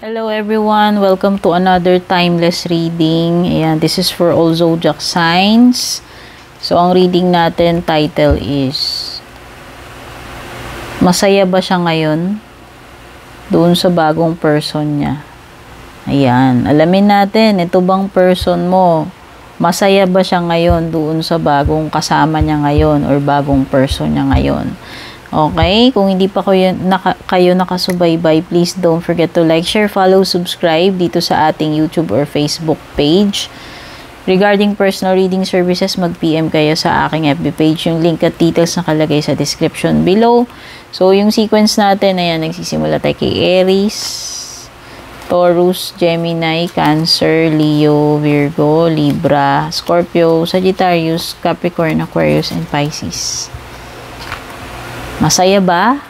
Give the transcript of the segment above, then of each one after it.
Hello everyone, welcome to another timeless reading. Ayan, this is for all zodiac signs. So ang reading natin title is masaya ba siya ngayon doon sa bagong person niya? Ayan, alamin natin, ito bang person mo, masaya ba siya ngayon doon sa bagong kasama niya ngayon or bagong person niya ngayon? Okay, kung hindi pa kayo nakasubaybay, please don't forget to like, share, follow, subscribe dito sa ating YouTube or Facebook page. Regarding personal reading services, mag-PM kayo sa aking FB page. Yung link at details nakalagay sa description below. So, yung sequence natin, ayan, nagsisimula tayo kay Aries, Taurus, Gemini, Cancer, Leo, Virgo, Libra, Scorpio, Sagittarius, Capricorn, Aquarius, and Pisces. Masaya ba?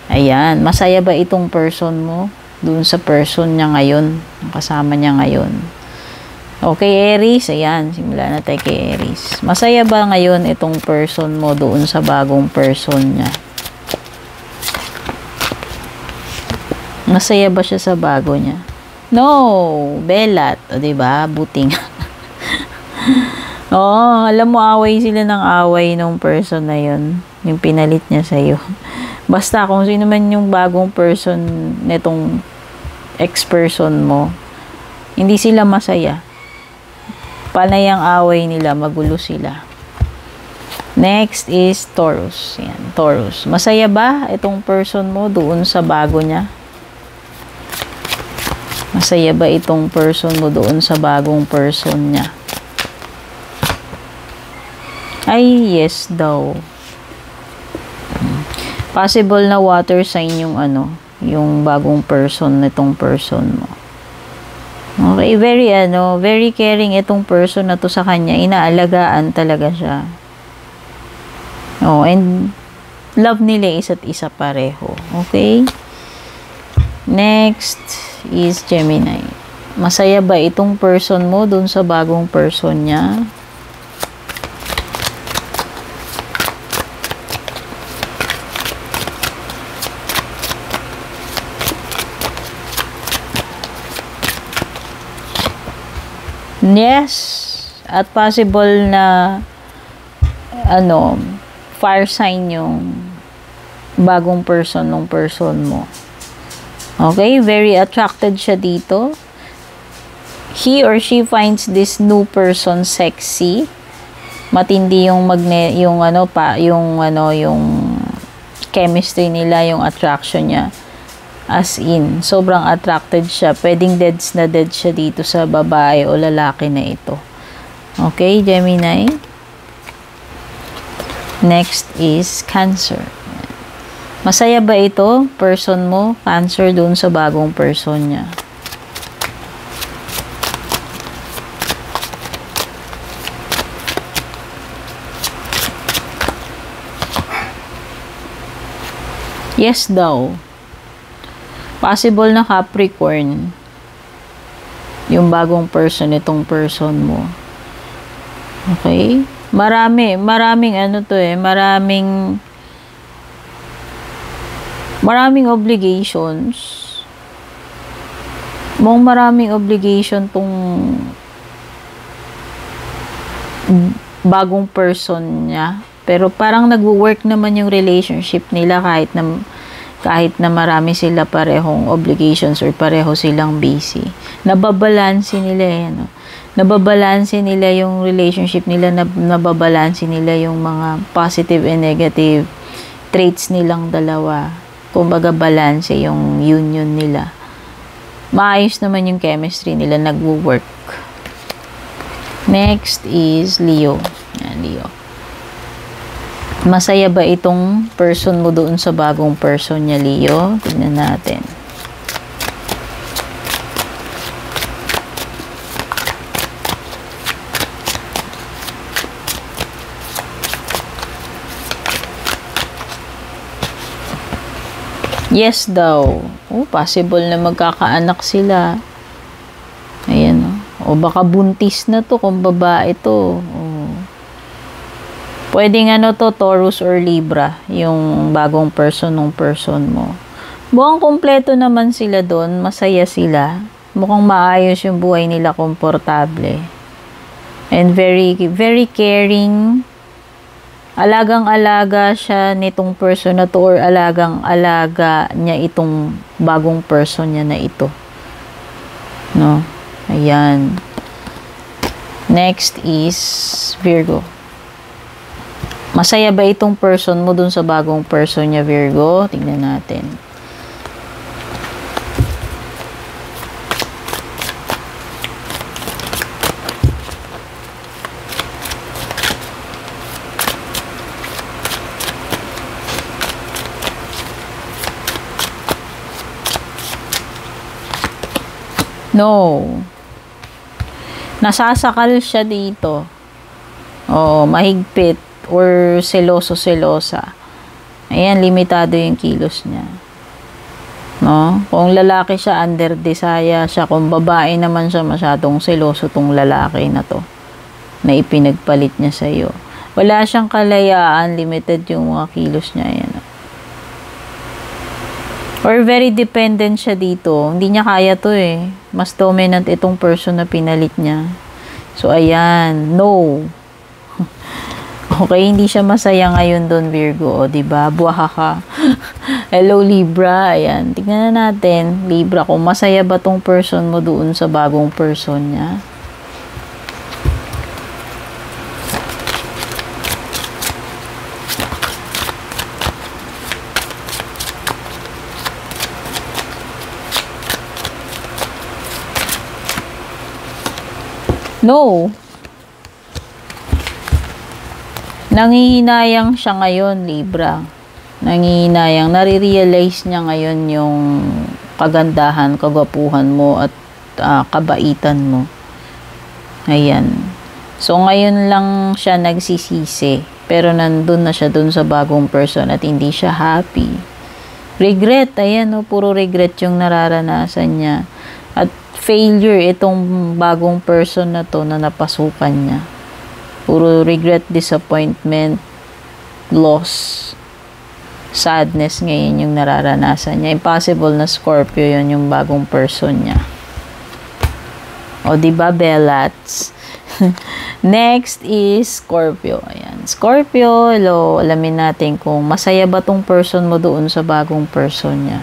Ayan, masaya ba itong person mo dun sa person niya ngayon, kasama niya ngayon? Okay, Aries, ayan, simulan na tayo kay Aries. Masaya ba ngayon itong person mo doon sa bagong person niya? Masaya ba siya sa bago niya? No, belat, o diba? Buting. Oo, alam mo, away sila ng away nung person na yun. Yung pinalit niya sa'yo. Basta kung sino man yung bagong person netong ex-person mo, hindi sila masaya. Panay ang away nila, magulo sila. Next is Taurus. Yan, Taurus. Masaya ba itong person mo doon sa bago niya? Masaya ba itong person mo doon sa bagong person niya? Ay, yes daw. Possible na water sign yung yung bagong person nitong person mo. Okay, very caring itong person na to sa kanya. Inaalagaan talaga siya. Oh, and love nila isa't isa pareho. Okay? Next is Gemini. Masaya ba itong person mo dun sa bagong person niya? Yes, at possible na fire sign yung bagong person ng person mo. Okay, very attracted siya dito. He or she finds this new person sexy. Matindi yung yung chemistry nila, yung attraction niya. As in, sobrang attracted siya. Pwedeng deads na dead siya dito sa babae o lalaki na ito. Okay, Gemini. Next is Cancer. Masaya ba ito, person mo, Cancer, dun sa bagong person niya? Yes daw. Possible na Capricorn yung bagong person itong person mo. Okay? Maraming obligations. Maraming obligation tong bagong person niya. Pero parang nagwo-work naman yung relationship nila kahit na marami sila parehong obligations or pareho silang busy. Nababalanse nila Nababalanse nila yung relationship nila, nababalanse nila yung mga positive and negative traits nilang dalawa. Kumbaga balanse yung union nila. Maayos naman yung chemistry nila, nagwo-work. Next is Leo. Yan, Leo. Masaya ba itong person mo doon sa bagong person niya, Leo? Tignan natin. Yes daw. Oh, possible na magkakaanak sila. Ayan, o baka buntis na to kung babae to. Pwedeng Taurus or Libra, yung bagong person ng person mo. Mukhang kumpleto naman sila doon, masaya sila. Mukhang maayos yung buhay nila, komportable. And very, very caring. Alagang-alaga siya nitong person na to or alagang-alaga niya itong bagong person niya na ito. No? Ayan. Next is Virgo. Masaya ba itong person mo dun sa bagong person niya, Virgo? Tingnan natin. No. Nasasakal siya dito. Oh, mahigpit or seloso-selosa. Ayan, limitado yung kilos niya. No? Kung lalaki siya, under desire siya. Kung babae naman siya, masyadong seloso tong lalaki na to na ipinagpalit niya sa iyo. Wala siyang kalayaan, limited yung mga kilos niya. Ayan. Or very dependent siya dito. Hindi niya kaya to eh. Mas dominant itong person na pinalit niya. So, ayan. No. Okay, hindi siya masaya ngayon doon, Virgo. O, diba? Buwaha ka. Hello, Libra. Ayan. Tignan na natin, Libra, kung masaya ba tong person mo doon sa bagong person niya. No. Nangihinayang siya ngayon, Libra. Nangihinayang. Nare-realize niya ngayon yung kagandahan, kagwapuhan mo at kabaitan mo. Ayan. So, ngayon lang siya nagsisisi. Pero nandun na siya dun sa bagong person at hindi siya happy. Regret. Ayan, no? Puro regret yung nararanasan niya. At failure itong bagong person na to na napasukan niya. Puro regret, disappointment, loss, sadness ngayon yung nararanasan niya. Impossible na Scorpio yun yung bagong person niya. O, diba, Bellats? Next is Scorpio. Ayan. Scorpio, hello, alamin natin kung masaya ba tong person mo doon sa bagong person niya.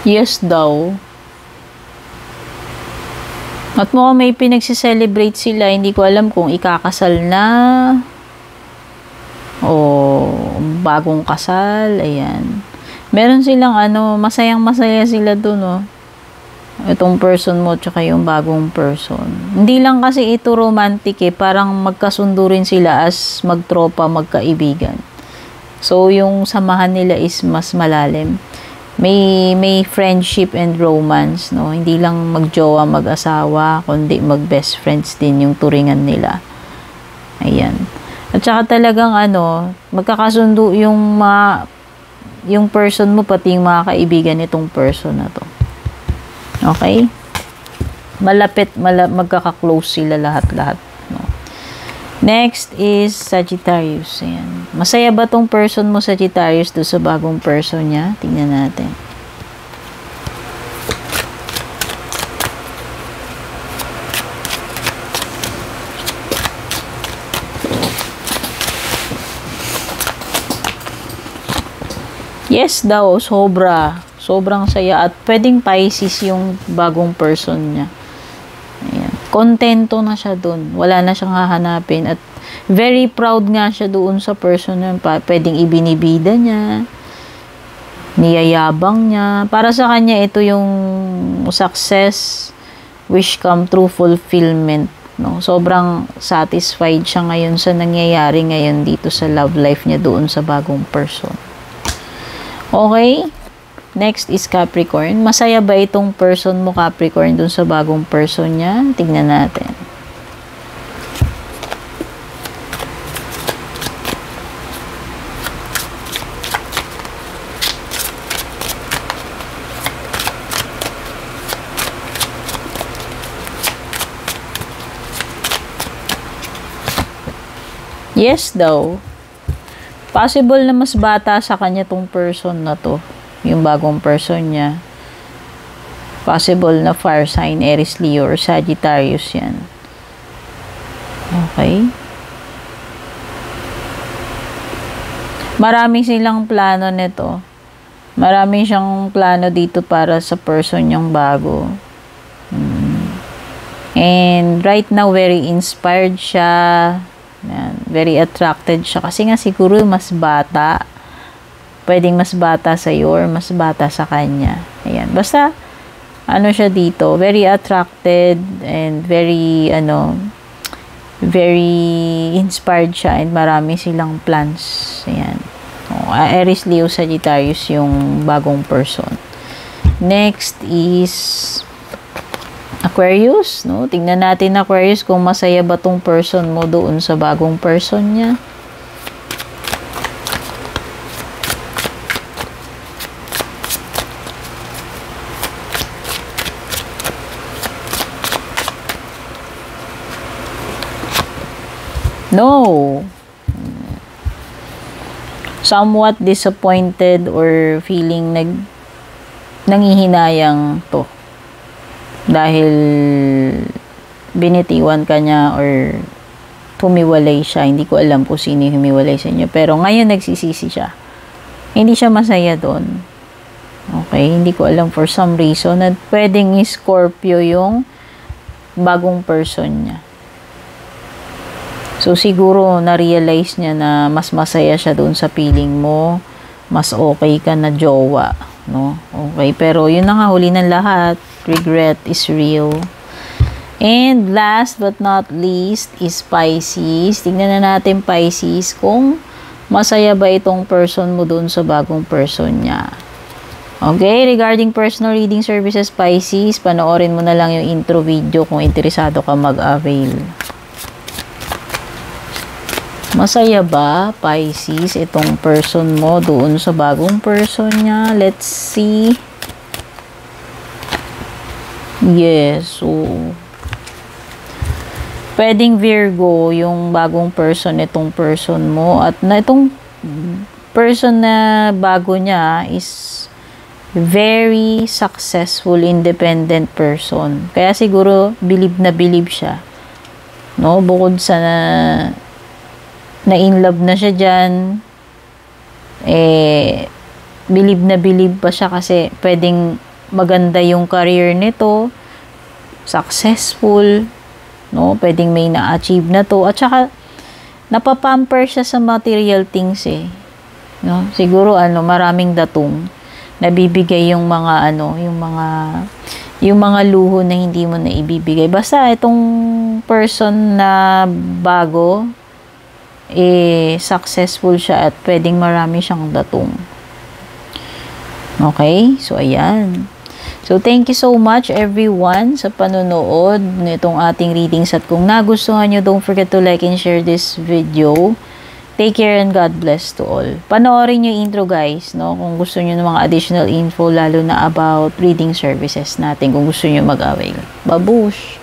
Yes daw. At mukhang may pinagsiselebrate sila. Hindi ko alam kung ikakasal na o bagong kasal. Ayan. Meron silang masayang-masaya sila dun, oh. Itong person mo tsaka yung bagong person. Hindi lang kasi ito romantic eh. Parang magkasundo rin sila as magtropa, magkaibigan. So, yung samahan nila is mas malalim. May friendship and romance, no? Hindi lang magjowa, mag-asawa, kundi mag-best friends din yung turingan nila. Ayan. At saka talagang magkakasundo yung person mo, pati yung mga kaibigan nitong person na to. Okay? Magkaka-close sila lahat-lahat. No? Next is Sagittarius. Ayan. Masaya ba tong person mo, Sagittarius, do sa bagong person niya? Tingnan natin. Yes daw, sobra. Sobrang saya. At pwedeng Pisces yung bagong person niya. Ayan. Kontento na siya dun. Wala na siyang hahanapin. At very proud nga siya doon sa person na pwedeng ibinibida niya. Niyayabang niya. Para sa kanya, ito yung success, wish come true, fulfillment. No? Sobrang satisfied siya ngayon sa nangyayari ngayon dito sa love life niya doon sa bagong person. Okay? Next is Capricorn. Masaya ba itong person mo, Capricorn, dun sa bagong person niya? Tignan natin. Yes daw. Possible na mas bata sa kanya tong person na to. Yung bagong person niya. Possible na fire sign, Aries, Leo, or Sagittarius yan. Okay. Marami silang plano nito. Marami siyang plano dito para sa person niyang bago. And right now, very inspired siya. Yan, very attracted siya. Kasi nga siguro mas bata. Pwedeng mas bata sa'yo or mas bata sa kanya. Ayan. Basta, ano siya dito, very attracted and very, very inspired siya and marami silang plans. Ayan. Aries, Leo, Sagittarius yung bagong person. Next is Aquarius, no? Tingnan natin Aquarius kung masaya ba tong person mo doon sa bagong person niya. No. Somewhat disappointed or feeling nangihinayang to. Dahil binitiwan ka niya or humiwalay siya. Hindi ko alam kung sino yung humiwalay sa inyo. Pero ngayon nagsisisi siya. Hindi siya masaya doon. Okay? Hindi ko alam for some reason na pwedeng Scorpio yung bagong person niya. So, siguro na-realize niya na mas masaya siya doon sa feeling mo. Mas okay ka na jowa. No? Okay? Pero yun na nga, huli ng lahat. Regret is real. And last but not least is Pisces. Tingnan na natin Pisces kung masaya ba itong person mo doon sa bagong person niya. Okay, regarding personal reading services Pisces, panoorin mo na lang yung intro video kung interesado ka mag-avail. Masaya ba Pisces itong person mo doon sa bagong person niya? Let's see. Yes, so pwedeng Virgo yung bagong person nitong person mo at na itong person na bago niya is very successful, independent person. Kaya siguro believe na believe siya. No, bukod sa na in love na siya diyan, believe na believe pa siya kasi pwedeng maganda yung career nito, successful, no? Pwedeng may na-achieve na to. At saka, napapamper siya sa material things no? Siguro, maraming datong nabibigay yung mga, yung mga luho na hindi mo na ibibigay. Basta, itong person na bago, successful siya at pwedeng marami siyang datong. Okay? So, ayan. So, thank you so much everyone sa panonood nitong ating readings. At kung nagustuhan nyo, don't forget to like and share this video. Take care and God bless to all. Panoorin nyo intro guys, no? Kung gusto nyo ng mga additional info, lalo na about reading services natin, kung gusto nyo mag-avail. Babush!